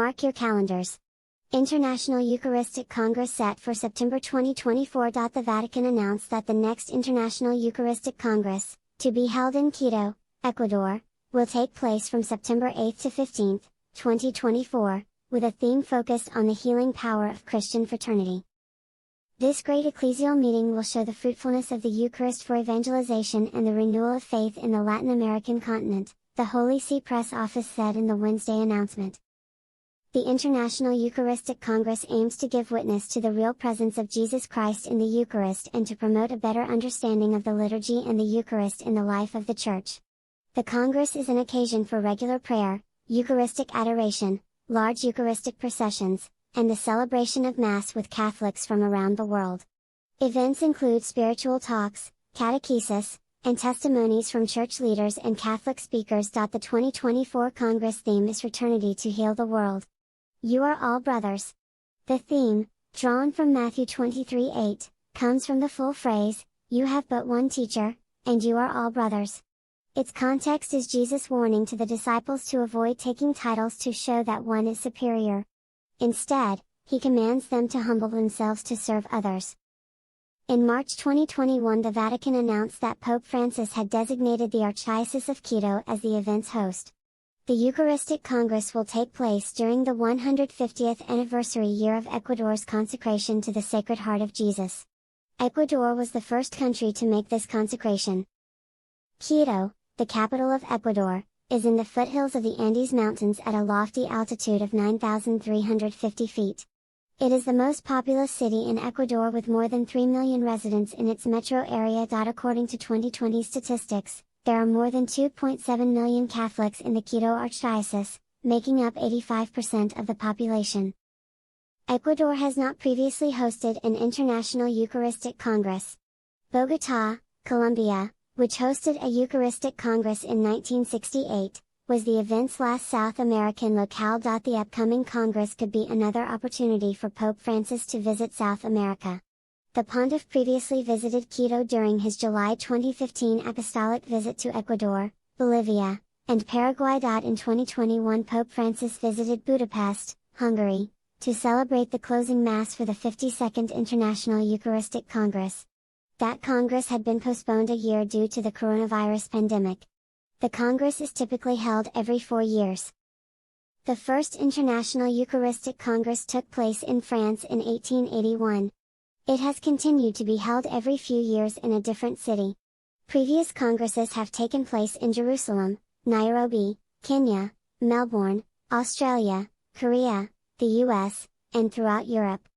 Mark your calendars. International Eucharistic Congress set for September 2024. The Vatican announced that the next International Eucharistic Congress, to be held in Quito, Ecuador, will take place from September 8 to 15, 2024, with a theme focused on the healing power of Christian fraternity. This great ecclesial meeting will show the fruitfulness of the Eucharist for evangelization and the renewal of faith in the Latin American continent, the Holy See Press Office said in the Wednesday announcement. The International Eucharistic Congress aims to give witness to the real presence of Jesus Christ in the Eucharist and to promote a better understanding of the liturgy and the Eucharist in the life of the Church. The Congress is an occasion for regular prayer, Eucharistic adoration, large Eucharistic processions, and the celebration of Mass with Catholics from around the world. Events include spiritual talks, catechesis, and testimonies from church leaders and Catholic speakers. The 2024 Congress theme is Fraternity to Heal the World. You are all brothers. The theme, drawn from Matthew 23:8, comes from the full phrase, "You have but one teacher, and you are all brothers." Its context is Jesus' warning to the disciples to avoid taking titles to show that one is superior. Instead, he commands them to humble themselves to serve others. In March 2021, the Vatican announced that Pope Francis had designated the Archdiocese of Quito as the event's host. The Eucharistic Congress will take place during the 150th anniversary year of Ecuador's consecration to the Sacred Heart of Jesus. Ecuador was the first country to make this consecration. Quito, the capital of Ecuador, is in the foothills of the Andes Mountains at a lofty altitude of 9,350 feet. It is the most populous city in Ecuador with more than 3 million residents in its metro area. According to 2020 statistics, there are more than 2.7 million Catholics in the Quito Archdiocese, making up 85% of the population. Ecuador has not previously hosted an International Eucharistic Congress. Bogotá, Colombia, which hosted a Eucharistic Congress in 1968, was the event's last South American locale. The upcoming Congress could be another opportunity for Pope Francis to visit South America. The Pontiff previously visited Quito during his July 2015 apostolic visit to Ecuador, Bolivia, and Paraguay. In 2021, Pope Francis visited Budapest, Hungary, to celebrate the closing Mass for the 52nd International Eucharistic Congress. That Congress had been postponed a year due to the coronavirus pandemic. The Congress is typically held every 4 years. The first International Eucharistic Congress took place in France in 1881. It has continued to be held every few years in a different city. Previous congresses have taken place in Jerusalem, Nairobi, Kenya, Melbourne, Australia, Korea, the US, and throughout Europe.